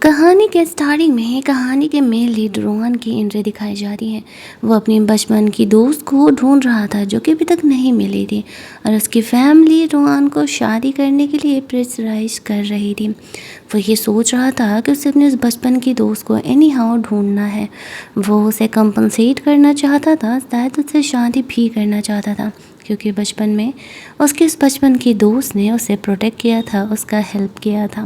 कहानी के स्टार्टिंग में कहानी के मेन लीड रोहन की एंट्री दिखाई जा रही है। वो अपनी बचपन की दोस्त को ढूंढ रहा था जो कि अभी तक नहीं मिली थी और उसकी फैमिली रोहन को शादी करने के लिए प्रेशराइज कर रही थी। वो ये सोच रहा था कि उसे अपने उस बचपन की दोस्त को एनी हाउ ढूंढना है। वो उसे कंपनसेट करना चाहता था, शायद उससे शादी भी करना चाहता था क्योंकि बचपन में उसके उस बचपन की दोस्त ने उसे प्रोटेक्ट किया था, उसका हेल्प किया था।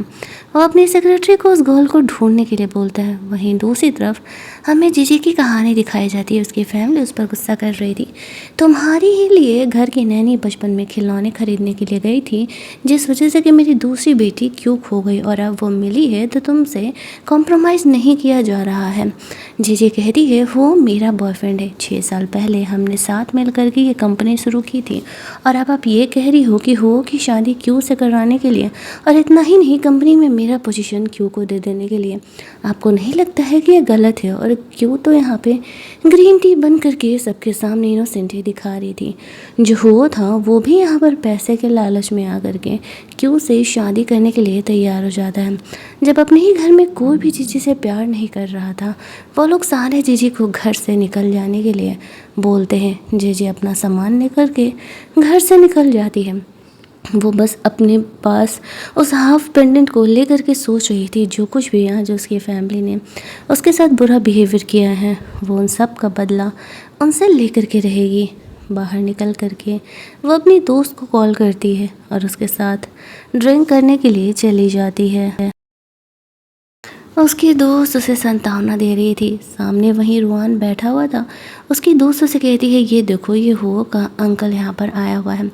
वो अपनी सेक्रेटरी को उस गर्ल को ढूंढने के लिए बोलता है। वहीं दूसरी तरफ हमें जीजी की कहानी दिखाई जाती है। उसकी फैमिली उस पर गुस्सा कर रही थी। तुम्हारी ही लिए घर की नैनी बचपन में खिलौने खरीदने के लिए गई थी, जिस वजह से कि मेरी दूसरी बेटी क्यों खो गई और अब वो मिली है तो तुमसे कॉम्प्रोमाइज़ नहीं किया जा रहा है। जीजी कहती है वो मेरा बॉयफ्रेंड है। 6 साल पहले हमने साथ मिल करके ये कंपनी शुरू की थी और अब आप ये कह रही हो कि शादी क्यों से कराने के लिए, और इतना ही नहीं कंपनी में मेरा पोजीशन क्यों को दे देने के लिए। आपको नहीं लगता है कि ये गलत है? और क्यों तो यहाँ पे ग्रीन टी बन करके सबके सामने इनोसेंट ही दिखा रही थी। जो हो था वो भी यहाँ पर पैसे के लालच में आकर के क्यों से शादी करने के लिए तैयार हो जाता है। जब अपने ही घर में कोई भी जीजी से प्यार नहीं कर रहा था, वो लोग सारे जीजी को घर से निकल जाने के लिए बोलते हैं। जीजी अपना सामान लेकर के घर से निकल जाती है। वो बस अपने पास उस हाफ पेंडेंट को लेकर के सोच रही थी जो कुछ भी आज उसकी फैमिली ने उसके साथ बुरा बिहेवियर किया है वो उन सब का बदला उनसे लेकर के रहेगी। बाहर निकल करके वो अपनी दोस्त को कॉल करती है और उसके साथ ड्रिंक करने के लिए चली जाती है। उसकी दोस्त उसे सांत्वना दे रही थी। सामने वहीं रुआन बैठा हुआ था। उसकी दोस्त उसे कहती है ये देखो ये हुओ का अंकल यहाँ पर आया हुआ है।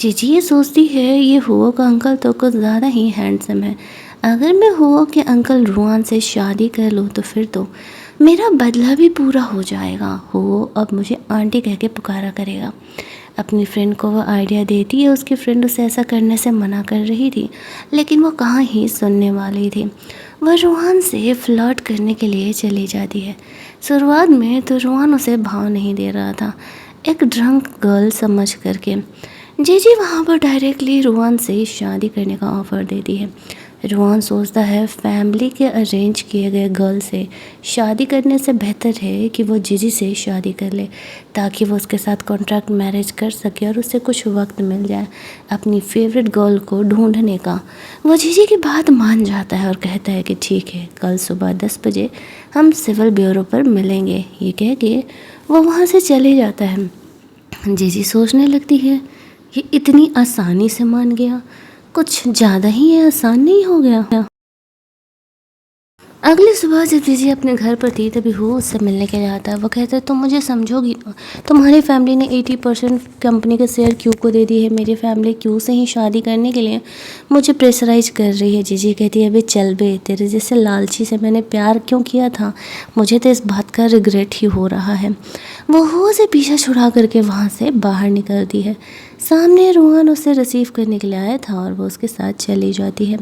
जीजी ये सोचती है ये हुओ का अंकल तो कुछ ज़्यादा ही हैंडसम है। अगर मैं हुओ के अंकल रुआन से शादी कर लूँ तो फिर तो मेरा बदला भी पूरा हो जाएगा। हुओ अब मुझे आंटी कह के पुकारा करेगा। अपनी फ्रेंड को वो आइडिया देती है। उसकी फ्रेंड उसे ऐसा करने से मना कर रही थी लेकिन वो कहाँ ही सुनने वाली थी। वह रूहान से फ्लर्ट करने के लिए चली जाती है। शुरुआत में तो रूहान उसे भाव नहीं दे रहा था, एक ड्रंक गर्ल समझ करके। जीजी वहाँ पर डायरेक्टली रूहान से शादी करने का ऑफ़र देती है। रूहान सोचता है फैमिली के अरेंज किए गए गर्ल से शादी करने से बेहतर है कि वो जीजी से शादी कर ले ताकि वो उसके साथ कॉन्ट्रैक्ट मैरिज कर सके और उसे कुछ वक्त मिल जाए अपनी फेवरेट गर्ल को ढूंढने का। वो जीजी की बात मान जाता है और कहता है कि ठीक है, कल सुबह 10 बजे हम सिविल ब्यूरो पर मिलेंगे। ये कह के वो वहाँ से चले जाता है। जीजी सोचने लगती है ये इतनी आसानी से मान गया, कुछ ज़्यादा ही ये आसान नहीं हो गया। अगली सुबह जब जीजी अपने घर पर थी तभी वो उससे मिलने के लिए आता है। वो कहता है तुम मुझे समझोगी ना, तुम्हारी फैमिली ने 80% कंपनी के शेयर क्यों को दे दी है। मेरी फैमिली क्यों से ही शादी करने के लिए मुझे प्रेशराइज कर रही है। जीजी कहती है अबे चल बे, तेरे जैसे लालची से मैंने प्यार क्यों किया था, मुझे तो इस बात का रिग्रेट ही हो रहा है। वो से पीछा छुड़ा करके वहाँ से बाहर निकलती है। सामने रूहान उसे रिसीव करने के लिए आया था और वो उसके साथ चली जाती है।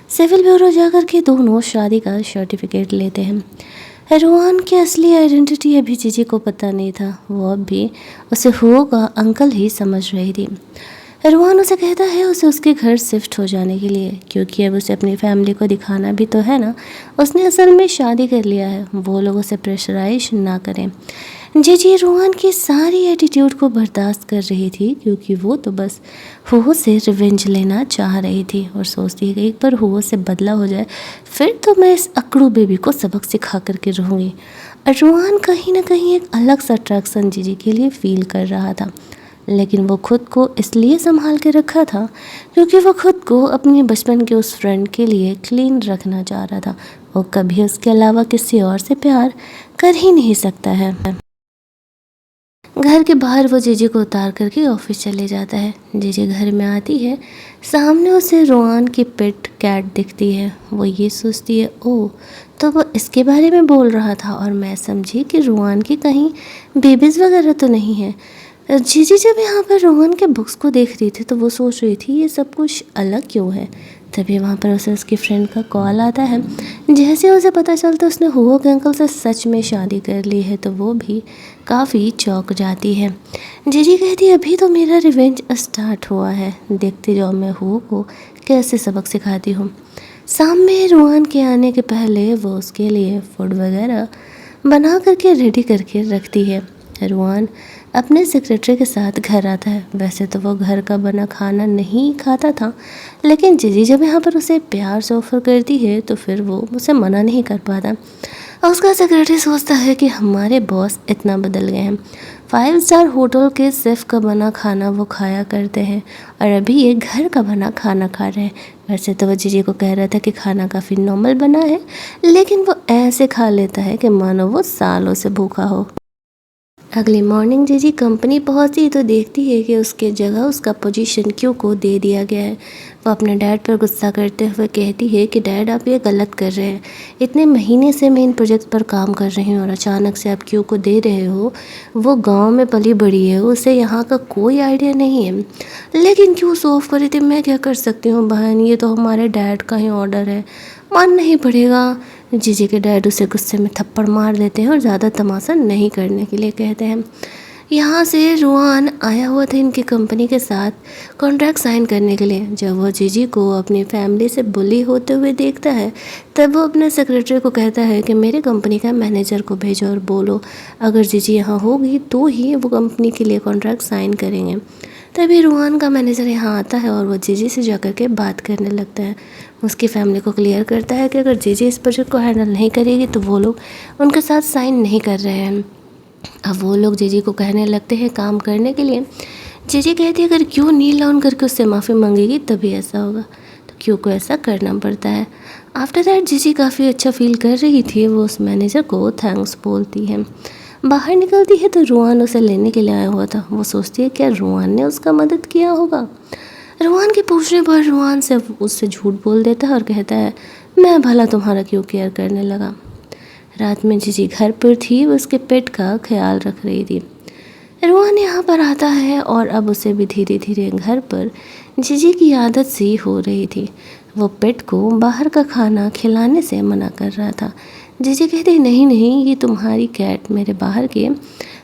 सिविल ब्यूरो जाकर के दोनों शादी का सर्टिफिकेट लेते हैं। रूहान की असली आइडेंटिटी अभी जीजी को पता नहीं था। वो अब भी उसे हुओ का अंकल ही समझ रही थी। रूहान उसे कहता है उसे उसके घर शिफ्ट हो जाने के लिए क्योंकि अब उसे अपनी फैमिली को दिखाना भी तो है ना, उसने असल में शादी कर लिया है। वो लोग उसे प्रेशराइज ना करें। जीजी रूहान की सारी एटीट्यूड को बर्दाश्त कर रही थी क्योंकि वो तो बस हुओ से रिवेंज लेना चाह रही थी और सोचती है कि एक बार हुओ से बदला हो जाए फिर तो मैं इस अकड़ू बेबी को सबक सिखा करके रहूँगी। और रूहान कहीं ना कहीं एक अलग सा अट्रैक्शन जीजी के लिए फील कर रहा था, लेकिन वो खुद को इसलिए संभाल के रखा था क्योंकि वो खुद को अपनी बचपन के उस फ्रेंड के लिए क्लीन रखना चाह रहा था। वो कभी उसके अलावा किसी और से प्यार कर ही नहीं सकता है। घर के बाहर वो जीजी को उतार करके ऑफिस चले जाता है। जीजी घर में आती है, सामने उसे रोआन की पेट कैट दिखती है। वो ये सोचती है ओह तो वो इसके बारे में बोल रहा था और मैं समझी कि रोआन की कहीं बेबीज़ वगैरह तो नहीं है। जीजी जब यहाँ पर रोहन के बुक्स को देख रही थी तो वो सोच रही थी ये सब कुछ अलग क्यों है। तभी वहाँ पर उसे उसकी फ्रेंड का कॉल आता है। जैसे उसे पता चलता उसने हुओ के अंकल से सच में शादी कर ली है तो वो भी काफ़ी चौंक जाती है। जीजी कहती है अभी तो मेरा रिवेंज स्टार्ट हुआ है, देखते जाओ मैं हुओ को कैसे सबक सिखाती हूँ। शाम में रूहान के आने के पहले वो उसके लिए फूड वगैरह बना करके रेडी करके रखती है। रूहान अपने सेक्रेटरी के साथ घर आता है। वैसे तो वो घर का बना खाना नहीं खाता था, लेकिन जीजी जब यहाँ पर उसे प्यार से ऑफर करती है तो फिर वो उसे मना नहीं कर पाता। और उसका सेक्रेटरी सोचता है कि हमारे बॉस इतना बदल गए हैं, 5 स्टार होटल के शेफ का बना खाना वो खाया करते हैं और अभी ये घर का बना खाना खा रहे हैं। वैसे तो वो जीजी को कह रहा था कि खाना काफ़ी नॉर्मल बना है, लेकिन वो ऐसे खा लेता है कि मानो वो सालों से भूखा हो। अगली मॉर्निंग जीजी कंपनी पहुंची तो देखती है कि उसके जगह उसका पोजीशन क्यू को दे दिया गया है। वो अपने डैड पर गुस्सा करते हुए कहती है कि डैड आप ये गलत कर रहे हैं, इतने महीने से मैं इन प्रोजेक्ट पर काम कर रही हूँ और अचानक से आप क्यू को दे रहे हो। वो गांव में पली बड़ी है, उसे यहाँ का कोई आइडिया नहीं है। लेकिन क्यों सो ऑफ करी थी, मैं क्या कर सकती हूँ बहन, ये तो हमारे डैड का ही ऑर्डर है, मानना ही पड़ेगा। जीजी के डैड उसे गुस्से में थप्पड़ मार देते हैं और ज़्यादा तमाशा नहीं करने के लिए कहते हैं। यहाँ से रूहान आया हुआ था इनकी कंपनी के साथ कॉन्ट्रैक्ट साइन करने के लिए। जब वो जीजी को अपनी फैमिली से बुली होते हुए देखता है तब वो अपने सेक्रेटरी को कहता है कि मेरे कंपनी का मैनेजर को भेजो और बोलो अगर जीजी यहाँ होगी तो ही वो कंपनी के लिए कॉन्ट्रैक्ट साइन करेंगे। तभी रूहान का मैनेजर यहाँ आता है और वो जीजी से जाकर के बात करने लगता है। उसकी फैमिली को क्लियर करता है कि अगर जीजी इस प्रोजेक्ट को हैंडल नहीं करेगी तो वो लोग उनके साथ साइन नहीं कर रहे हैं। अब वो लोग जीजी को कहने लगते हैं काम करने के लिए। जीजी कहती है अगर क्यों नील डाउन करके उससे माफ़ी मांगेगी तभी ऐसा होगा, तो क्यों को ऐसा करना पड़ता है। आफ्टर दैट जीजी काफ़ी अच्छा फील कर रही थी, वो उस मैनेजर को थैंक्स बोलती है। बाहर निकलती है तो रूहान उसे लेने के लिए आया हुआ था। वो सोचती है क्या रूहान ने उसका मदद किया होगा। रूहान के पूछने पर रूहान से उससे झूठ बोल देता है और कहता है मैं भला तुम्हारा क्यों केयर करने लगा। रात में जीजी घर पर थी, वो उसके पेट का ख्याल रख रही थी। रूहान यहाँ पर आता है और अब उसे भी धीरे धीरे घर पर जीजी की आदत सी हो रही थी। वो पेट को बाहर का खाना खिलाने से मना कर रहा था। जीजी कहती नहीं नहीं, ये तुम्हारी कैट मेरे बाहर के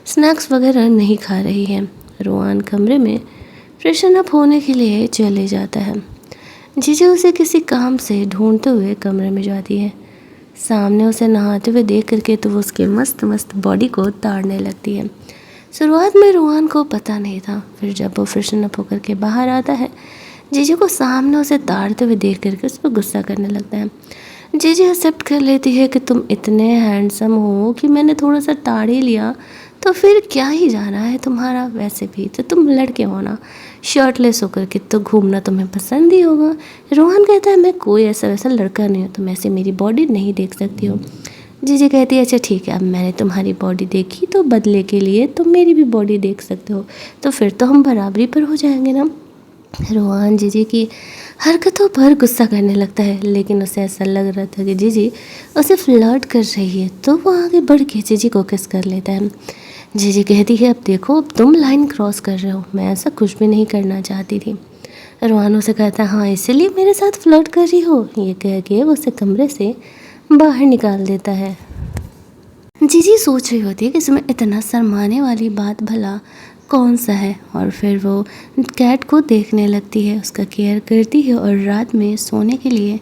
स्नैक्स वगैरह नहीं खा रही है। रूहान कमरे में फ्रेशन अप होने के लिए चले जाता है। जीजी उसे किसी काम से ढूंढते हुए कमरे में जाती है। सामने उसे नहाते हुए देख करके तो वो उसके मस्त मस्त बॉडी को ताड़ने लगती है। शुरुआत में रूहान को पता नहीं था, फिर जब वो फ्रेशन अप होकर के बाहर आता है जीजी को सामने उसे ताड़ते हुए देख करके उस पर गुस्सा करने लगता है। जीजी एक्सेप्ट कर लेती है कि तुम इतने हैंडसम हो कि मैंने थोड़ा सा ताड़ ही लिया तो फिर क्या ही जाना है तुम्हारा, वैसे भी तो तुम लड़के हो ना, शर्टलेस होकर के तो घूमना तुम्हें पसंद ही होगा। रोहन कहता है मैं कोई ऐसा वैसा लड़का नहीं हूँ, तुम ऐसे मेरी बॉडी नहीं देख सकती हो। जीजी कहती है अच्छा ठीक है, अब मैंने तुम्हारी बॉडी देखी तो बदले के लिए तुम मेरी भी बॉडी देख सकते हो, तो फिर तो हम बराबरी पर हो जाएंगे ना। रोहन जीजी की हरकतों पर गुस्सा करने लगता है, लेकिन उसे ऐसा लग रहा था कि जीजी उसे फ्लर्ट कर रही है, तो वो आगे बढ़ के जीजी को किस कर लेता है। जीजी कहती है अब देखो अब तुम लाइन क्रॉस कर रहे हो, मैं ऐसा कुछ भी नहीं करना चाहती थी। रोहन उसे कहता है हाँ इसीलिए मेरे साथ फ्लर्ट कर रही हो, ये कह के वो उसे कमरे से बाहर निकाल देता है। जीजी सोच रही होती है कि इसमें इतना शर्माने वाली बात भला कौन सा है, और फिर वो कैट को देखने लगती है, उसका केयर करती है और रात में सोने के लिए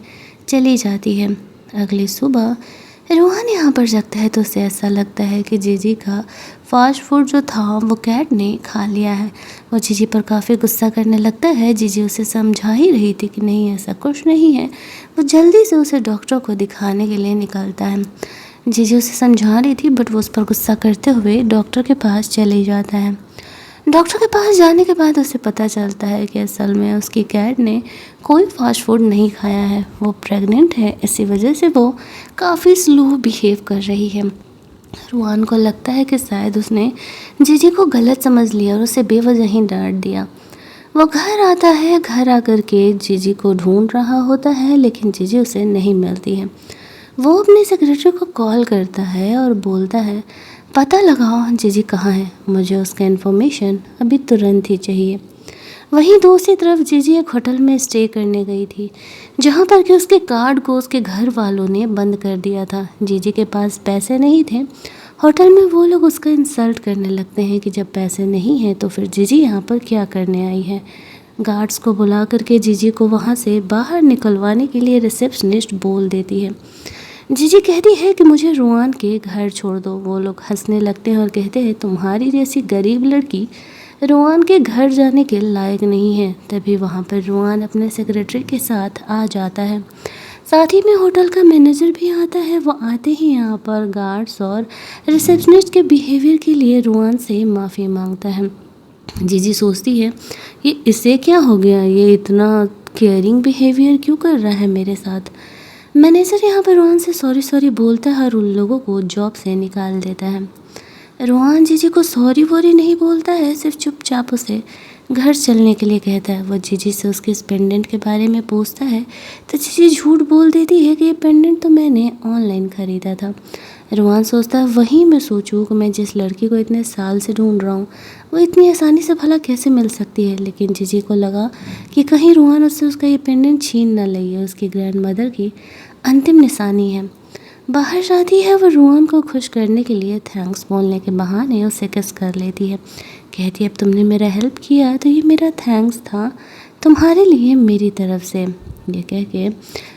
चली जाती है। अगली सुबह रोहन यहाँ पर जगता है तो उसे ऐसा लगता है कि जीजी का फास्ट फूड जो था वो कैट ने खा लिया है। वो जीजी पर काफ़ी गुस्सा करने लगता है। जीजी उसे समझा ही रही थी कि नहीं ऐसा कुछ नहीं है। वो जल्दी से उसे डॉक्टर को दिखाने के लिए निकलता है। जीजी उसे समझा रही थी बट वो उस पर गुस्सा करते हुए डॉक्टर के पास चले जाता है। डॉक्टर के पास जाने के बाद उसे पता चलता है कि असल में उसकी कैट ने कोई फास्ट फूड नहीं खाया है, वो प्रेग्नेंट है, इसी वजह से वो काफ़ी स्लो बिहेव कर रही है। रोहन को लगता है कि शायद उसने जीजी को गलत समझ लिया और उसे बेवजह ही डांट दिया। वो घर आता है, घर आकर के जीजी को ढूंढ रहा होता है लेकिन जीजी उसे नहीं मिलती है। वो अपने सेक्रेटरी को कॉल करता है और बोलता है पता लगाओ जीजी कहाँ है, मुझे उसका इन्फॉर्मेशन अभी तुरंत ही चाहिए। वहीं दूसरी तरफ जीजी एक होटल में स्टे करने गई थी जहाँ पर कि उसके कार्ड को उसके घर वालों ने बंद कर दिया था। जीजी के पास पैसे नहीं थे। होटल में वो लोग उसका इंसल्ट करने लगते हैं कि जब पैसे नहीं हैं तो फिर जीजी यहाँ पर क्या करने आई है। गार्ड्स को बुला करके जीजी को वहाँ से बाहर निकलवाने के लिए रिसेप्शनिस्ट बोल देती है। जीजी कहती है कि मुझे रुआन के घर छोड़ दो। वो लोग हंसने लगते हैं और कहते हैं तुम्हारी जैसी गरीब लड़की रुआन के घर जाने के लायक नहीं है। तभी वहाँ पर रुआन अपने सेक्रेटरी के साथ आ जाता है, साथ ही में होटल का मैनेजर भी आता है। वो आते ही यहाँ पर गार्ड्स और रिसेप्शनिस्ट के बिहेवियर के लिए रुआन से माफ़ी मांगता है। जीजी सोचती है ये इसे क्या हो गया, ये इतना केयरिंग बिहेवियर क्यों कर रहा है मेरे साथ। मैनेजर यहाँ पर रुआन से सॉरी बोलता है और उन लोगों को जॉब से निकाल देता है। रुआन जीजी को सॉरी वॉरी नहीं बोलता है, सिर्फ चुपचाप उसे घर चलने के लिए कहता है। वो जीजी से उसके इस पेंडेंट के बारे में पूछता है तो जीजी झूठ बोल देती है कि ये पेंडेंट तो मैंने ऑनलाइन ख़रीदा था। रुआन सोचता है वहीं मैं सोचूं कि मैं जिस लड़की को इतने साल से ढूंढ रहा हूँ वो इतनी आसानी से भला कैसे मिल सकती है। लेकिन जीजी को लगा कि कहीं रुआन उससे उसका ये पेंडेंट छीन न ले, ये उसकी ग्रैंड मदर की अंतिम निशानी है। बाहर जाती है वो रुआन को खुश करने के लिए थैंक्स बोलने के बहाने उसे किस कर लेती है। कहती है अब तुमने मेरा हेल्प किया तो ये मेरा थैंक्स था तुम्हारे लिए मेरी तरफ से। ये कह के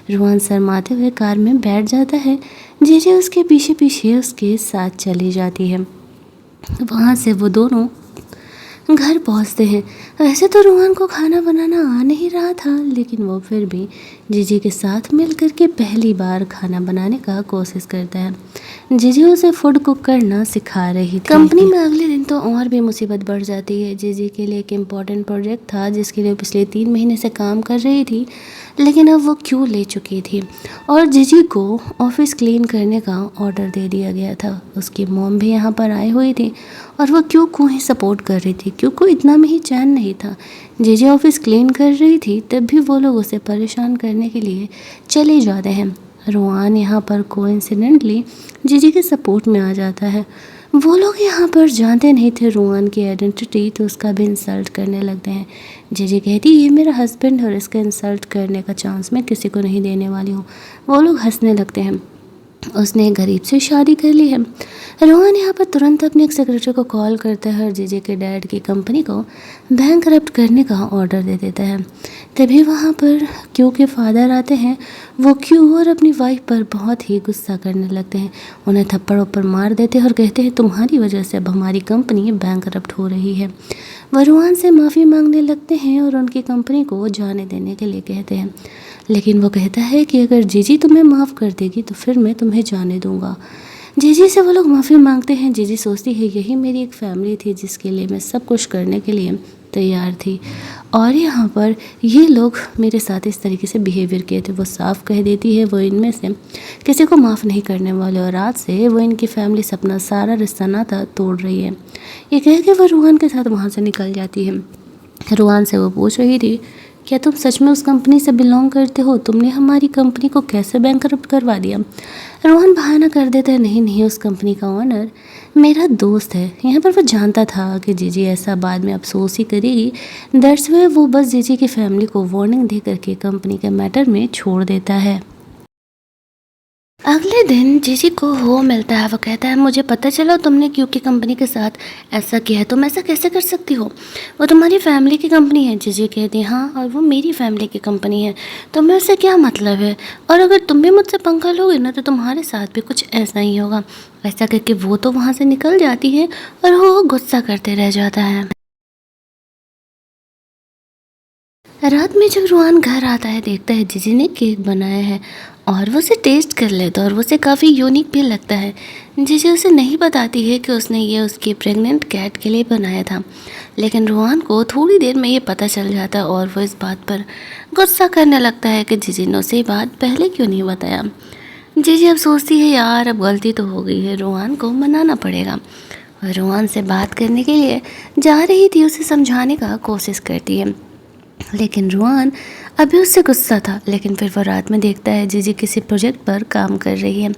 रुआन शर्माते हुए कार में बैठ जाता है। जीजी उसके पीछे पीछे उसके साथ चली जाती है। वहाँ से वो दोनों घर पहुँचते हैं। वैसे तो रुआन को खाना बनाना आ नहीं रहा था, लेकिन वो फिर भी जीजी के साथ मिल कर के पहली बार खाना बनाने का कोशिश करता है। जीजी उसे फूड कुक करना सिखा रही थी। कंपनी में अगले दिन तो और भी मुसीबत बढ़ जाती है। जीजी के लिए एक इम्पॉर्टेंट प्रोजेक्ट था जिसके लिए पिछले 3 महीने से काम कर रही थी, लेकिन अब वो क्यों ले चुकी थी और जीजी को ऑफिस क्लीन करने का ऑर्डर दे दिया गया था। उसकी मॉम भी यहाँ पर आई हुई थी और वो क्यों को ही सपोर्ट कर रही थी, क्यों को इतना में ही चैन नहीं था। जीजी ऑफिस क्लीन कर रही थी तब भी वो लोग उसे परेशान करने के लिए चले जाते हैं। रुआन यहाँ पर कोइंसिडेंटली जीजी के सपोर्ट में आ जाता है। वो लोग यहाँ पर जानते नहीं थे रुआन की आइडेंटिटी, तो उसका भी इंसल्ट करने लगते हैं। जीजी कहती ये मेरा हस्बैंड और इसका इंसल्ट करने का चांस मैं किसी को नहीं देने वाली हूँ। वो लोग हंसने लगते हैं, उसने गरीब से शादी कर ली है। रोहन यहाँ पर तुरंत अपने एक सेक्रेटरी को कॉल करता है और जीजे के डैड की कंपनी को बैंकरप्ट करने का ऑर्डर दे देता है। तभी वहाँ पर क्यू के फादर आते हैं। वो क्यू और अपनी वाइफ पर बहुत ही गुस्सा करने लगते हैं, उन्हें थप्पड़ ऊपर मार देते हैं और कहते हैं तुम्हारी वजह से अब हमारी कंपनी बैंकरप्ट हो रही है। वह रोहन से माफ़ी मांगने लगते हैं और उनकी कंपनी को जाने देने के लिए कहते हैं, लेकिन वो कहता है कि अगर जीजी तुम्हें माफ़ कर देगी तो फिर मैं तुम्हें जाने दूंगा। जीजी से वो लोग माफ़ी मांगते हैं। जीजी सोचती है यही मेरी एक फैमिली थी जिसके लिए मैं सब कुछ करने के लिए तैयार थी, और यहाँ पर ये लोग मेरे साथ इस तरीके से बिहेवियर किए थे। वो साफ कह देती है वो इनमें से किसी को माफ़ नहीं करने वाले, और आज से वो इनकी फैमिली से अपना सारा रिश्ता नाता तोड़ रही है। ये कह के वो रूहान के साथ वहाँ से निकल जाती है। रूहान से वो पूछ रही थी क्या तुम सच में उस कंपनी से बिलोंग करते हो, तुमने हमारी कंपनी को कैसे बैंकरप्ट करवा दिया। रोहन बहाना कर देता है नहीं उस कंपनी का ओनर मेरा दोस्त है। यहाँ पर वो जानता था कि जीजी ऐसा बाद में अफसोस ही करेगी, दैट्स व्हाई वो बस जीजी की फैमिली को वार्निंग दे करके कंपनी के मैटर में छोड़ देता है। अगले दिन जीजी को हो मिलता है। वो कहता है मुझे पता चला तुमने क्यू की कंपनी के साथ ऐसा किया है, तुम ऐसा कैसे कर सकती हो, वो तुम्हारी फैमिली की कंपनी है। जीजी कहती है हाँ और वो मेरी फैमिली की कंपनी है, तुम्हें उससे क्या मतलब है, और अगर तुम भी मुझसे पंखा लोगे ना तो तुम्हारे साथ भी कुछ ऐसा ही होगा। ऐसा करके वो तो वहाँ से निकल जाती है और वो गुस्सा करते रह जाता है। रात में जब रूहान घर आता है देखता है जीजी ने केक बनाया है और वो उसे टेस्ट कर लेता है और वो उसे काफ़ी यूनिक भी लगता है। जीजी उसे नहीं बताती है कि उसने ये उसकी प्रेग्नेंट कैट के लिए बनाया था, लेकिन रूहान को थोड़ी देर में ये पता चल जाता है और वो इस बात पर गुस्सा करने लगता है कि जीजी ने उसे ये बात पहले क्यों नहीं बताया। जीजी अब सोचती है यार अब गलती तो हो गई है, रूहान को मनाना पड़ेगा। और रूहान से बात करने के लिए जा रही थी, उसे समझाने का कोशिश करती है, लेकिन रूहान अभी उससे गुस्सा था। लेकिन फिर वो रात में देखता है जीजी किसी प्रोजेक्ट पर काम कर रही है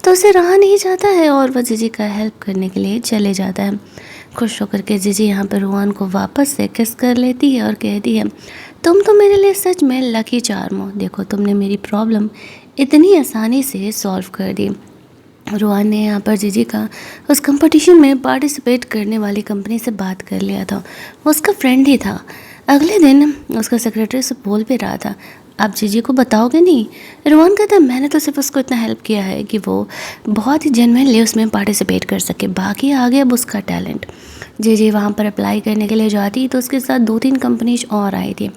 तो उसे रहा नहीं जाता है और वह जीजी का हेल्प करने के लिए चले जाता है। खुश होकर के जीजी यहाँ पर रूहान को वापस से किस कर लेती है और कहती है तुम तो मेरे लिए सच में लकी चार्म हो, देखो तुमने मेरी प्रॉब्लम इतनी आसानी से सॉल्व कर दी। रूहान ने यहाँ पर जीजी का उस कंपटीशन में पार्टिसिपेट करने वाली कंपनी से बात कर लिया था, वो उसका फ्रेंड ही था। अगले दिन उसका सेक्रेटरी से बोल भी रहा था, आप जीजी को बताओगे नहीं? रोहन कहता है, मैंने तो सिर्फ उसको इतना हेल्प किया है कि वो बहुत ही जेन्युइनली उसमें पार्टिसिपेट कर सके, बाकी आगे अब उसका टैलेंट। जीजी वहाँ पर अप्लाई करने के लिए जाती तो उसके साथ 2-3 कंपनीज और आई थी।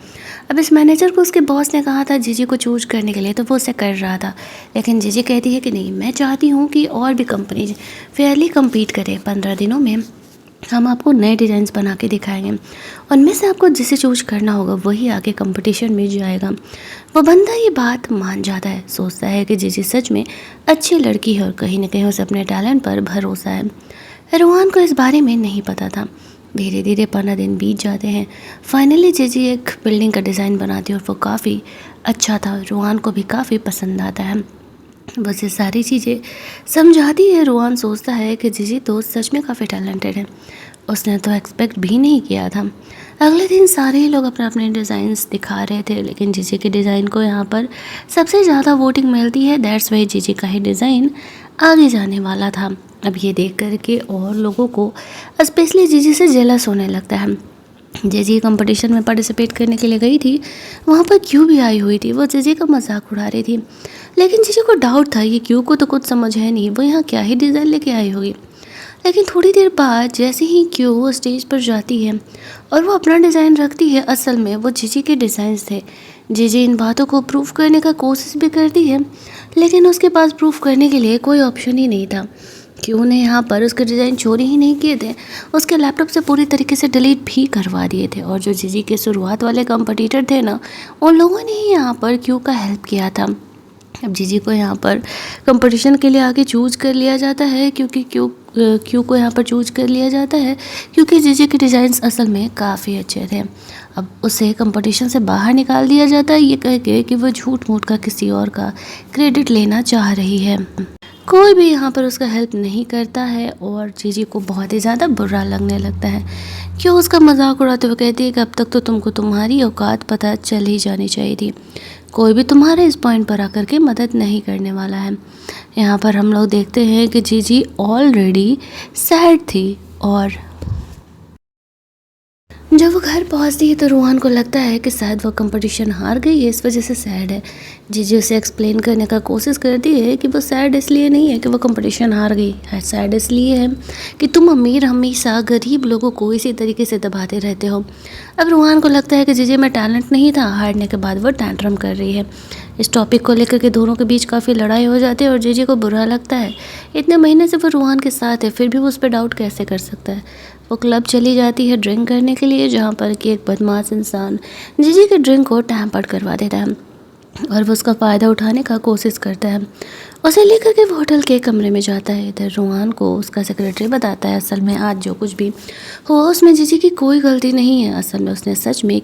अब इस मैनेजर को उसके बॉस ने कहा था जीजी को चूज करने के लिए, तो वो उसे कर रहा था, लेकिन जीजी कहती है कि नहीं, मैं चाहती हूँ कि और भी कंपनीज फेयरली कम्पीट करें। 15 दिनों में हम आपको नए डिज़ाइंस बना के दिखाएंगे, उनमें से आपको जिसे चूज करना होगा वही आगे कंपटीशन में जाएगा। वो बंदा ये बात मान जाता है, सोचता है कि जीजी सच में अच्छी लड़की है और कहीं ना कहीं उसे अपने टैलेंट पर भरोसा है। रोहान को इस बारे में नहीं पता था। धीरे धीरे 15 दिन बीत जाते हैं। फाइनली जीजी एक बिल्डिंग का डिज़ाइन बनाती है और वो काफ़ी अच्छा था, रोहान को भी काफ़ी पसंद आता है। बस ये सारी चीज़ें समझाती है। रोहन सोचता है कि जीजी तो सच में काफ़ी टैलेंटेड है, उसने तो एक्सपेक्ट भी नहीं किया था। अगले दिन सारे ही लोग अपने अपने डिज़ाइंस दिखा रहे थे, लेकिन जीजी के डिज़ाइन को यहाँ पर सबसे ज़्यादा वोटिंग मिलती है। दैट्स वाई जीजी का ही डिज़ाइन आगे जाने वाला था। अब ये देख कर के और लोगों को स्पेशली जीजी से जेलस होने लगता है। जीजी कंपटीशन में पार्टिसिपेट करने के लिए गई थी, वहाँ पर क्यू भी आई हुई थी। वो जीजी का मजाक उड़ा रही थी, लेकिन जीजी को डाउट था ये क्यू को तो कुछ समझ है नहीं, वो यहाँ क्या ही डिज़ाइन लेके आई होगी। लेकिन थोड़ी देर बाद जैसे ही क्यू वो स्टेज पर जाती है और वो अपना डिज़ाइन रखती है, असल में वो जीजी के डिज़ाइंस थे। जीजी इन बातों को प्रूफ करने का कोशिश भी करती है, लेकिन उसके पास प्रूफ करने के लिए कोई ऑप्शन ही नहीं था। क्यों ने यहाँ पर उसके डिज़ाइन चोरी ही नहीं किए थे, उसके लैपटॉप से पूरी तरीके से डिलीट भी करवा दिए थे। और जो जीजी के शुरुआत वाले कंपटीटर थे ना, उन लोगों ने ही यहाँ पर क्यू का हेल्प किया था। अब जीजी को यहाँ पर कंपटीशन के लिए आगे चूज कर लिया जाता है, क्योंकि क्यू को यहाँ पर चूज कर लिया जाता है क्योंकि जीजी के डिज़ाइंस असल में काफ़ी अच्छे थे। अब उसे कंपटीशन से बाहर निकाल दिया जाता है, ये कह के कि वो झूठ मूठ का किसी और का क्रेडिट लेना चाह रही है। कोई भी यहाँ पर उसका हेल्प नहीं करता है और जीजी को बहुत ही ज़्यादा बुरा लगने लगता है। क्यों उसका मजाक उड़ाते हुए कहती है कि अब तक तो तुमको तुम्हारी औकात पता चल ही जानी चाहिए थी, कोई भी तुम्हारे इस पॉइंट पर आकर के मदद नहीं करने वाला है। यहाँ पर हम लोग देखते हैं कि जीजी ऑलरेडी सैड थी और जब वो घर पहुंचती है तो रोहन को लगता है कि शायद वो कंपटीशन हार गई है, इस वजह से सैड है। जीजी उसे एक्सप्लेन करने का कोशिश करती है कि वो सैड इसलिए नहीं है कि वो कंपटीशन हार गई है, सैड इसलिए है कि तुम अमीर हमेशा गरीब लोगों को इसी तरीके से दबाते रहते हो। अब रोहन को लगता है कि जीजी में टैलेंट नहीं था, हारने के बाद वो टैंट्रम कर रही है। इस टॉपिक को लेकर के दोनों के बीच काफ़ी लड़ाई हो जाती है और जीजी को बुरा लगता है, इतने महीने से वो रोहन के साथ है फिर भी वो उस पर डाउट कैसे कर सकता है। वो क्लब चली जाती है ड्रिंक करने के लिए, जहाँ पर कि एक बदमाश इंसान जीजी के ड्रिंक को टैम्पर्ड करवा देता है और वो उसका फ़ायदा उठाने का कोशिश करता है। उसे लेकर के वो होटल के कमरे में जाता है। इधर रोहन को उसका सेक्रेटरी बताता है असल में आज जो कुछ भी हुआ उसमें जीजी की कोई गलती नहीं है, असल में उसने सच में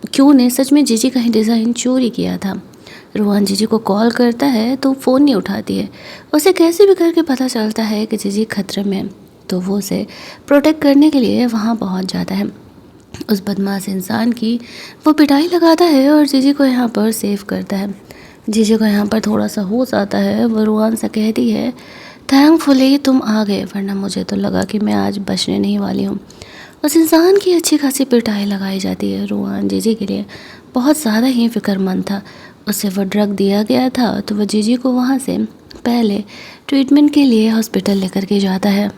क्यू ने सच में जीजी का ही डिज़ाइन चोरी किया था। रोहन जीजी को कॉल करता है तो फ़ोन नहीं उठाती है। उसे कैसे भी करके पता चलता है कि जीजी खतरे में है, तो वो उसे प्रोटेक्ट करने के लिए वहाँ पहुँच जाता है। उस बदमाश इंसान की वो पिटाई लगाता है और जीजी को यहाँ पर सेव करता है। जीजी को यहाँ पर थोड़ा सा होश आता है, वो रोहन से कहती है थैंकफुली तुम आ गए, वरना मुझे तो लगा कि मैं आज बचने नहीं वाली हूँ। उस इंसान की अच्छी खासी पिटाई लगाई जाती है। रोहन जीजी के लिए बहुत ज़्यादा ही फिक्रमंद था, उसे वो ड्रग दिया गया था तो वो जीजी को वहाँ से पहले ट्रीटमेंट के लिए हॉस्पिटल लेकर के जाता है।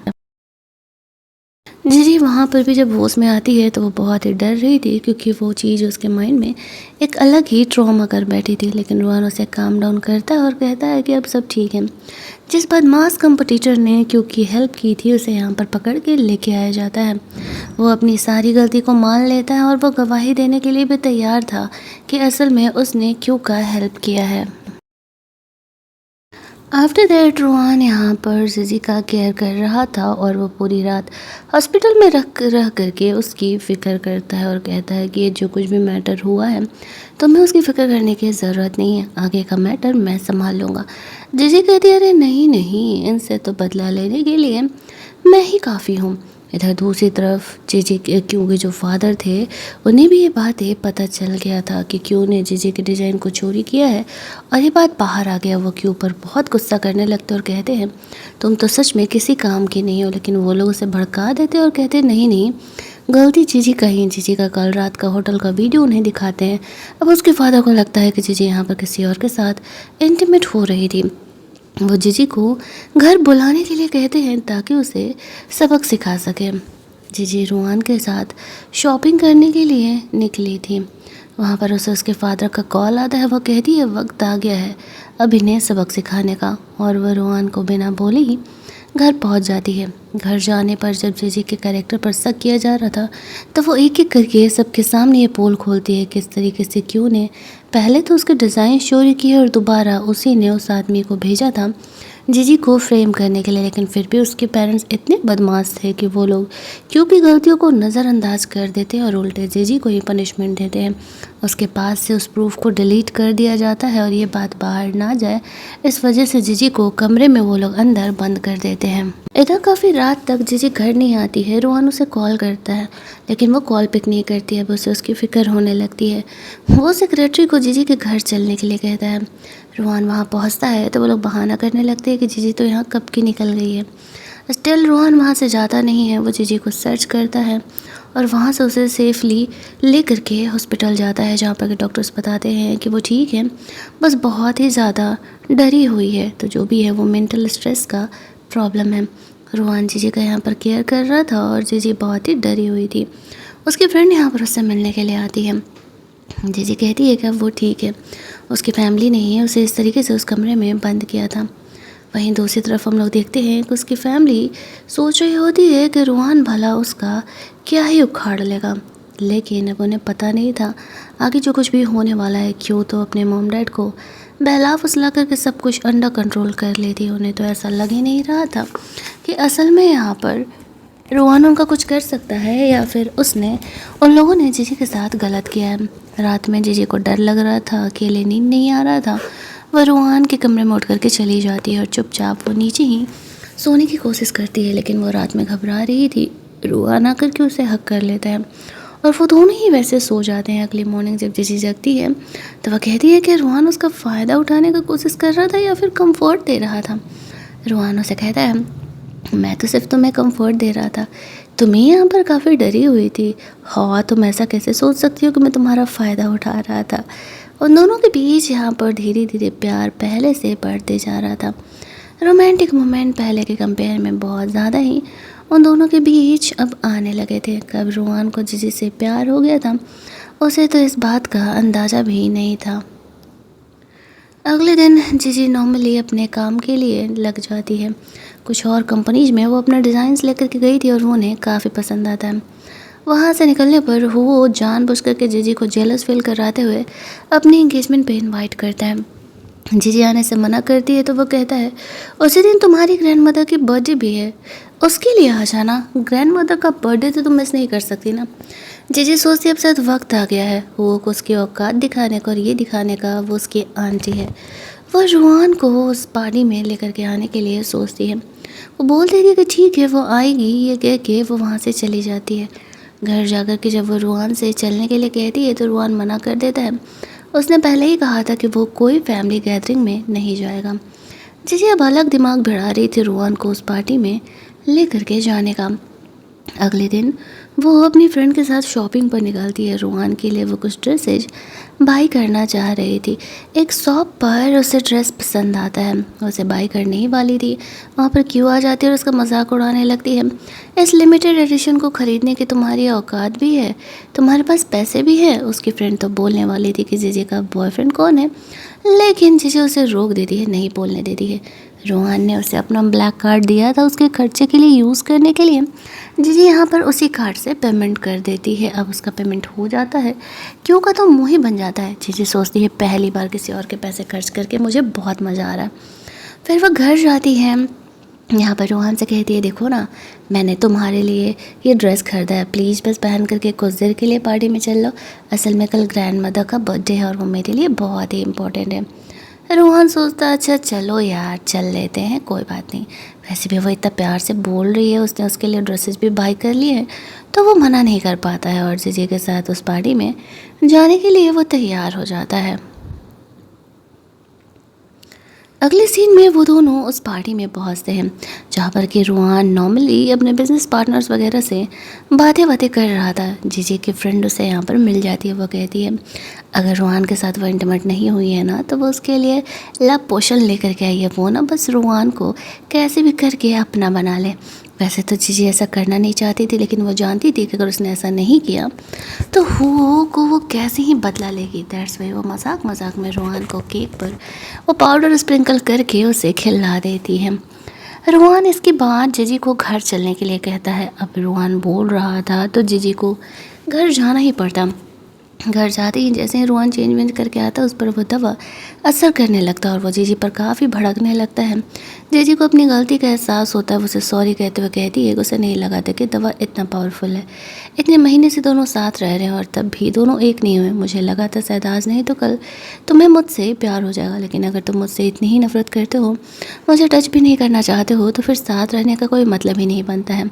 जीजी वहाँ पर भी जब होश में आती है तो वो बहुत ही डर रही थी, क्योंकि वो चीज़ उसके माइंड में एक अलग ही ट्रॉमा कर बैठी थी। लेकिन रोहन उसे काम डाउन करता है और कहता है कि अब सब ठीक है। जिस बदमाश कंपटीटर ने क्योंकि हेल्प की थी उसे यहाँ पर पकड़ के लेके आया जाता है। वो अपनी सारी गलती को मान लेता है और वो गवाही देने के लिए भी तैयार था कि असल में उसने क्यों का हेल्प किया है। आफ्टर दैट रोहन यहाँ पर जीजी का केयर कर रहा था और वो पूरी रात हॉस्पिटल में रह करके उसकी फ़िक्र करता है और कहता है कि ये जो कुछ भी मैटर हुआ है तो मैं उसकी फ़िक्र करने की ज़रूरत नहीं है, आगे का मैटर मैं संभाल लूँगा। जीजी कहती है अरे नहीं नहीं, इनसे तो बदला लेने के लिए मैं ही काफ़ी हूँ। इधर दूसरी तरफ जीजी के क्यू के जो फादर थे उन्हें भी ये बात पता चल गया था कि क्यू ने जीजी के डिज़ाइन को चोरी किया है और ये बात बाहर आ गया। वो क्यू पर बहुत गुस्सा करने लगते और कहते हैं तुम तो सच में किसी काम की नहीं हो, लेकिन वो लोग उसे भड़का देते और कहते नहीं नहीं, गलती जीजी का ही, जीजी का कल रात का होटल का वीडियो उन्हें दिखाते हैं। अब उसके फादर को लगता है कि जीजी यहाँ पर किसी और के साथ इंटीमेट हो रही थी। वो जीजी को घर बुलाने के लिए कहते हैं ताकि उसे सबक सिखा सके। जीजी रुआन के साथ शॉपिंग करने के लिए निकली थी। वहाँ पर उसे उसके फादर का कॉल आता है। वो कहती है वक्त आ गया है अब इन्हें सबक सिखाने का, और वह रुआन को बिना बोले ही घर पहुंच जाती है। घर जाने पर जब जीजी के कैरेक्टर पर शक किया जा रहा था तो वो एक एक करके सबके सामने ये पोल खोलती है किस तरीके से क्यों ने पहले तो उसके डिज़ाइन चोरी किए और दोबारा उसी ने उस आदमी को भेजा था जीजी को फ्रेम करने के लिए। लेकिन फिर भी उसके पेरेंट्स इतने बदमाश थे कि वो लोग क्योंकि गलतियों को नज़रअंदाज कर देते हैं और उल्टे जीजी को ही पनिशमेंट देते हैं। उसके पास से उस प्रूफ को डिलीट कर दिया जाता है और ये बात बाहर ना जाए इस वजह से जीजी को कमरे में वो लोग अंदर बंद कर देते हैं। इधर काफ़ी रात तक जीजी घर नहीं आती है। रुआन उसे कॉल करता है लेकिन वो कॉल पिक नहीं करती है। अब उसे उसकी फ़िक्र होने लगती है। वो सेक्रेटरी को जीजी के घर चलने के लिए कहता है। रुआन वहाँ पहुँचता है तो वो लोग बहाना करने लगते हैं कि जीजी तो यहाँ कब की निकल गई है। स्टिल रुआन वहाँ से जाता नहीं है। वो जीजी को सर्च करता है और वहाँ से उसे सेफली ले करके हॉस्पिटल जाता है जहाँ पर के डॉक्टर्स बताते हैं कि वो ठीक है, बस बहुत ही ज़्यादा डरी हुई है। तो जो भी है वो मेंटल स्ट्रेस का प्रॉब्लम है। रुआन जीजी का यहाँ पर केयर कर रहा था और जीजी बहुत ही डरी हुई थी। उसकी फ्रेंड यहाँ पर उससे मिलने के लिए आती है। जीजी कहती है कि अब वो ठीक है, उसकी फैमिली नहीं है उसे इस तरीके से उस कमरे में बंद किया था। वहीं दूसरी तरफ हम लोग देखते हैं कि उसकी फैमिली सोच रही होती है कि रुआन भला उसका क्या ही उखाड़ लेगा, लेकिन अब उन्हें पता नहीं था आगे जो कुछ भी होने वाला है। क्यों तो अपने मॉम डैड को बहला फुसला करके सब कुछ अंडर कंट्रोल कर लेती। उन्हें तो ऐसा लग ही नहीं रहा था कि असल में यहाँ पर रुआन उनका कुछ कर सकता है या फिर उसने उन लोगों ने जीजी के साथ गलत किया है। रात में जीजी को डर लग रहा था, अकेले नींद नहीं आ रहा था। वह रुआन के कमरे में उठ करके चली जाती है और चुपचाप वो नीचे ही सोने की कोशिश करती है, लेकिन वो रात में घबरा रही थी। रुआन आकर के उसे हक कर लेता है और वो दोनों ही वैसे सो जाते हैं। अगली मॉर्निंग जब जीजी जगती है तो वह कहती है कि रुआन उसका फ़ायदा उठाने का कोशिश कर रहा था या फिर कंफर्ट दे रहा था। रुआन उसे कहता है मैं तो सिर्फ तुम्हें कंफर्ट दे रहा था, तुम ही यहाँ पर काफ़ी डरी हुई थी। हाँ, तुम ऐसा कैसे सोच सकती हो कि मैं तुम्हारा फ़ायदा उठा रहा था। उन दोनों के बीच यहाँ पर धीरे धीरे प्यार पहले से बढ़ते जा रहा था। रोमांटिक मोमेंट पहले के कंपेयर में बहुत ज़्यादा ही उन दोनों के बीच अब आने लगे थे। कब रुआन को जीजी से प्यार हो गया था उसे तो इस बात का अंदाज़ा भी नहीं था। अगले दिन जीजी नॉर्मली अपने काम के लिए लग जाती है। कुछ और कंपनीज में वो अपना डिज़ाइंस लेकर के गई थी और वो उन्हें काफ़ी पसंद आता है। वहाँ से निकलने पर वो जानबूझ करके जीजी को जेलस फील कराते हुए अपनी एंगेजमेंट पे इनवाइट करता है। जीजी आने से मना करती है तो वो कहता है उसी दिन तुम्हारी ग्रैंड मदर की बर्थडे भी है, उसके लिए आ जाना। ग्रैंड मदर का बर्थडे तो तुम मिस नहीं कर सकती ना। जीजी सोचती अब शायद वक्त आ गया है वो उसकी औकात दिखाने का और ये दिखाने का वो उसकी आंटी है। वो रुआन को उस पार्टी में लेकर के आने के लिए सोचती है। वो बोल देती है कि ठीक है वो आएगी, ये कह के वो वहाँ से चली जाती है। घर जाकर के जब वो रुआन से चलने के लिए कहती है तो रुआन मना कर देता है। उसने पहले ही कहा था कि वो कोई फैमिली गैदरिंग में नहीं जाएगा। जीजी अब अलग दिमाग भिड़ा रही थी रुआन को उस पार्टी में लेकर के जाने का। अगले दिन वो अपनी फ्रेंड के साथ शॉपिंग पर निकलती है। रुआन के लिए वो कुछ ड्रेसेज बाई करना चाह रही थी। एक शॉप पर उसे ड्रेस पसंद आता है, उसे बाई करने ही वाली थी। वहाँ पर क्यों आ जाती है और उसका मजाक उड़ाने लगती है। इस लिमिटेड एडिशन को ख़रीदने की तुम्हारी औकात भी है, तुम्हारे पास पैसे भी है। उसकी फ्रेंड तो बोलने वाली थी कि जीजी का बॉयफ्रेंड कौन है, लेकिन जीजी उसे रोक देती है, नहीं बोलने देती है। रोहन ने उसे अपना ब्लैक कार्ड दिया था उसके खर्चे के लिए यूज़ करने के लिए। जीजी यहाँ पर उसी कार्ड से पेमेंट कर देती है। अब उसका पेमेंट हो जाता है, क्यों का तो मुँह ही बन जाता है। जीजी सोचती है पहली बार किसी और के पैसे खर्च करके मुझे बहुत मज़ा आ रहा है। फिर वह घर जाती है। यहाँ पर रोहन से कहती है देखो ना, मैंने तुम्हारे लिए ये ड्रेस खरीदा है, प्लीज़ बस पहन करके कुछ देर के लिए पार्टी में चल लो। असल में कल ग्रैंड मदर का बर्थडे है और वो मेरे लिए बहुत ही इम्पोर्टेंट है। रोहन सोचता अच्छा चलो यार चल लेते हैं, कोई बात नहीं। वैसे भी वो इतना प्यार से बोल रही है, उसने उसके लिए ड्रेसेस भी बाई कर लिए हैं, तो वो मना नहीं कर पाता है और जीजी के साथ उस पार्टी में जाने के लिए वो तैयार हो जाता है। अगले सीन में वो दोनों उस पार्टी में पहुंचते हैं जहाँ पर कि रूहान नॉर्मली अपने बिजनेस पार्टनर्स वगैरह से बातें बातें कर रहा था। जीजी की फ्रेंड उसे यहाँ पर मिल जाती है। वो कहती है अगर रूहान के साथ वो इंटीमेट नहीं हुई है ना तो वो उसके लिए लव पोशन लेकर के आई है। वो ना बस रूहान को कैसे भी करके अपना बना ले। वैसे तो जीजी ऐसा करना नहीं चाहती थी, लेकिन वो जानती थी कि अगर उसने ऐसा नहीं किया तो हो को वो कैसे ही बदला लेगी। दैट्स वाई वो मजाक मजाक में रूहान को केक पर वो पाउडर स्प्रिंकल करके उसे खिला देती है। रूहान इसके बाद जीजी को घर चलने के लिए कहता है। अब रूहान बोल रहा था तो जीजी को घर जाना ही पड़ता। घर जाते ही जैसे ही रूहान चेंज वेंज करके आता उस पर वो दवा असर करने लगता है और वो जीजी पर काफ़ी भड़कने लगता है। जीजी को अपनी गलती का एहसास होता है। वो उसे सॉरी कहते हुए कहती है कि उसे नहीं लगा था कि दवा इतना पावरफुल है। इतने महीने से दोनों साथ रह रहे हैं और तब भी दोनों एक नहीं हुए। मुझे लगा था शायद आज नहीं तो कल तुम्हें मुझसे प्यार हो जाएगा, लेकिन अगर तुम मुझसे इतनी ही नफरत करते हो, मुझे टच भी नहीं करना चाहते हो, तो फिर साथ रहने का कोई मतलब ही नहीं बनता है।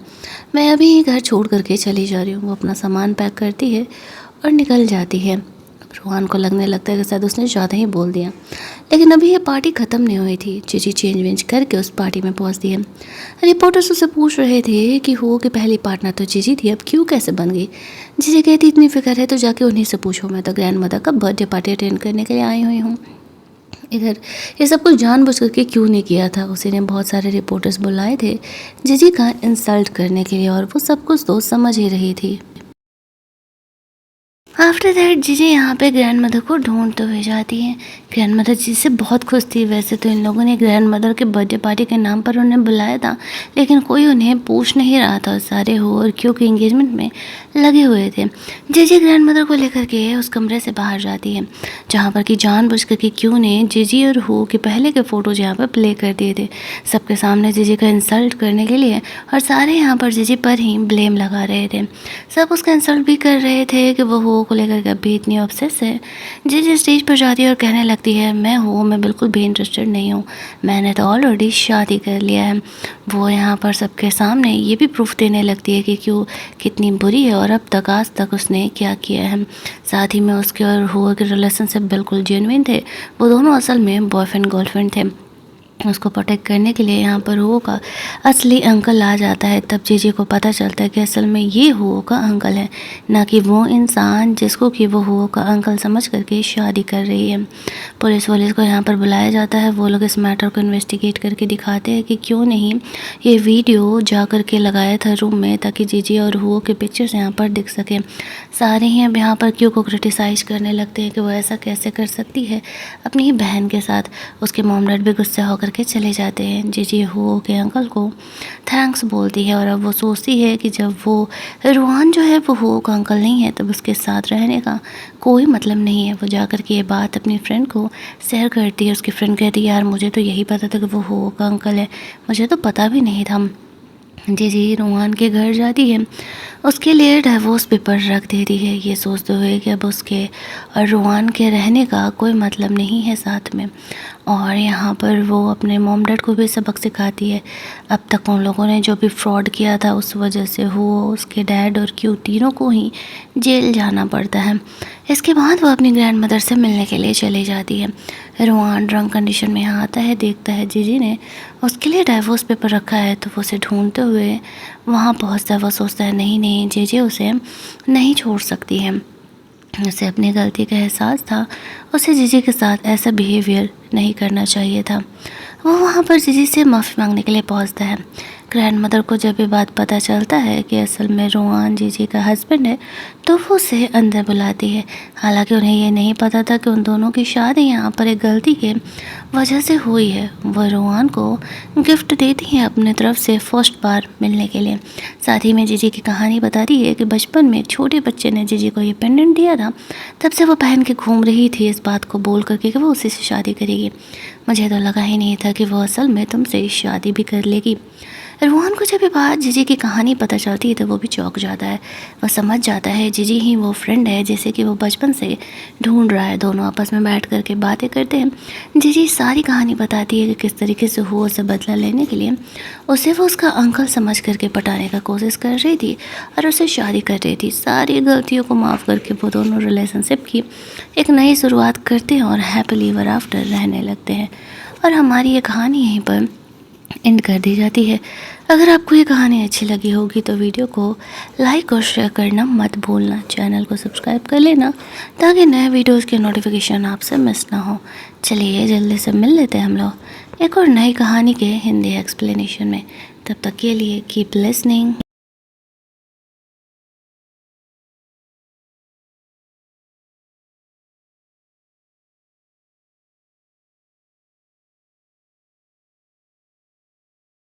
मैं अभी ही घर छोड़ करके चली जा रही हूँ। वो अपना सामान पैक करती है और निकल जाती है। अब रूहान को लगने लगता है कि शायद उसने ज़्यादा ही बोल दिया, लेकिन अभी ये पार्टी ख़त्म नहीं हुई थी। जीजी चेंज वेंज करके उस पार्टी में पहुंचती है। रिपोर्टर्स उससे पूछ रहे थे कि हो कि पहली पार्टनर तो जीजी थी, अब क्यों कैसे बन गई। जीजी कहती इतनी फिक्र है तो जाके उन्हीं से पूछो, मैं तो ग्रैंड मदर का बर्थडे पार्टी अटेंड करने के लिए आई हुई हूँ। इधर ये सब कुछ जानबूझ करके क्यों नहीं किया था। उसी ने बहुत सारे रिपोर्टर्स बुलाए थे जीजी का इंसल्ट करने के लिए, और वो सब कुछ तो समझ ही रही थी। आफ्टर दैट जीजी यहाँ पे ग्रैंड मदर को ढूंढते हुए जाती है। ग्रैंड मदर जी से बहुत खुश थी। वैसे तो इन लोगों ने ग्रैंड मदर के बर्थडे पार्टी के नाम पर उन्हें बुलाया था, लेकिन कोई उन्हें पूछ नहीं रहा था। सारे हो और क्योंकि इंगेजमेंट में लगे हुए थे। जीजी ग्रैंड मदर को लेकर के उस कमरे से बाहर जाती है जहाँ पर कि जानबूझ करके क्यों ने जीजी और हो के पहले के फ़ोटोज यहाँ पर प्ले कर दिए थे सबके सामने जीजी का इंसल्ट करने के लिए, और सारे यहाँ पर जीजी पर ही ब्लेम लगा रहे थे। सब उसका इंसल्ट भी कर रहे थे कि वो हो को लेकर के अभी इतनी ऑब्सेस है। जीजी स्टेज पर जाती है और कहने लगती है मैं बिल्कुल भी इंटरेस्टेड नहीं हूँ, मैंने तो ऑलरेडी शादी कर लिया है। वो यहाँ पर सबके सामने ये भी प्रूफ देने लगती है कि क्यों कितनी बुरी है और अब तक आज तक उसने क्या किया है। साथ ही में उसके और हुआ के रिलेशनशिप बिल्कुल जेन्युइन थे। वो दोनों असल में बॉयफ्रेंड गर्लफ्रेंड थे। उसको प्रोटेक्ट करने के लिए यहाँ पर हुओ का असली अंकल आ जाता है। तब जीजी को पता चलता है कि असल में ये हुओ का अंकल है, ना कि वो इंसान जिसको कि वो हुओ का अंकल समझ करके शादी कर रही है। पुलिस को यहाँ पर बुलाया जाता है। वो लोग इस मैटर को इन्वेस्टिगेट करके दिखाते हैं कि क्यों नहीं ये वीडियो जा कर के लगाया था रूम में, ताकि जीजी और हुओ के पिक्चर्स यहाँ पर दिख सके। सारे ही अब यहाँ पर क्यों को क्रिटिसाइज करने लगते हैं कि वो ऐसा कैसे कर सकती है अपनी ही बहन के साथ। उसके मॉम डैड भी गुस्सा होकर के चले जाते हैं। जीजी हुओ के अंकल को थैंक्स बोलती है और अब वो सोचती है कि जब वो रूहान जो है वो हुओ का अंकल नहीं है तब उसके साथ रहने का कोई मतलब नहीं है। वो जाकर के ये बात अपनी फ्रेंड को शेयर करती है। उसकी फ्रेंड कहती है यार मुझे तो यही पता था कि वो हुओ का अंकल है, मुझे तो पता भी नहीं था। जीजी रूहान के घर जाती है, उसके लिए डिवोर्स पेपर रख देती है, ये सोचते हुए कि अब उसके और रूहान के रहने का कोई मतलब नहीं है साथ में। और यहाँ पर वो अपने मॉम डैड को भी सबक सिखाती है। अब तक उन लोगों ने जो भी फ्रॉड किया था उस वजह से वो उसके डैड और क्यू तीनों को ही जेल जाना पड़ता है। इसके बाद वो अपनी ग्रैंड मदर से मिलने के लिए चली जाती है। रूहान ड्रंक कंडीशन में यहाँ आता है, देखता है जीजी ने उसके लिए डाइवोर्स पेपर रखा है, तो वो उसे ढूंढते हुए वहाँ पहुँचता है। वो सोचता है नहीं जीजी उसे नहीं छोड़ सकती है। उसे अपनी गलती का एहसास था, उसे जीजी के साथ ऐसा बिहेवियर नहीं करना चाहिए था। वो वहाँ पर जीजी से माफ़ी मांगने के लिए पहुँचता है। ग्रैंड मदर को जब ये बात पता चलता है कि असल में रूहान जीजी का हस्बैंड है, तो वो उसे अंदर बुलाती है। हालांकि उन्हें ये नहीं पता था कि उन दोनों की शादी यहाँ पर एक गलती के वजह से हुई है। वह रूहान को गिफ्ट देती है अपने तरफ से फर्स्ट बार मिलने के लिए। साथ ही में जीजी की कहानी बताती है कि बचपन में छोटे बच्चे ने जीजी को ये पेंडेंट दिया था, तब से वो पहन के घूम रही थी इस बात को बोल करके कि वो उसी से शादी करेगी। मुझे तो लगा ही नहीं था कि वो असल में तुमसे शादी भी कर लेगी। रूहान को जब ये बात जीजी की कहानी पता चलती है तो वो भी चौंक जाता है। वो समझ जाता है जीजी ही वो फ्रेंड है जिसे कि वो बचपन से ढूंढ रहा है। दोनों आपस में बैठ करके बातें करते हैं। जीजी सारी कहानी बताती है कि किस तरीके से हुआ से बदला लेने के लिए उसे वो उसका अंकल समझ करके पटाने का कोशिश कर रही थी और उसे शादी कर रही थी। सारी गलतियों को माफ़ करके वो दोनों रिलेशनशिप की एक नई शुरुआत करते हैं और हैप्पीली एवर आफ्टर रहने लगते हैं। और हमारी ये कहानी यहीं पर एंड कर दी जाती है। अगर आपको ये कहानी अच्छी लगी होगी तो वीडियो को लाइक और शेयर करना मत भूलना। चैनल को सब्सक्राइब कर लेना ताकि नए वीडियोस के नोटिफिकेशन आपसे मिस ना हो। चलिए जल्दी से मिल लेते हैं हम लोग एक और नई कहानी के हिंदी एक्सप्लेनेशन में। तब तक के लिए कीप लिसनिंग।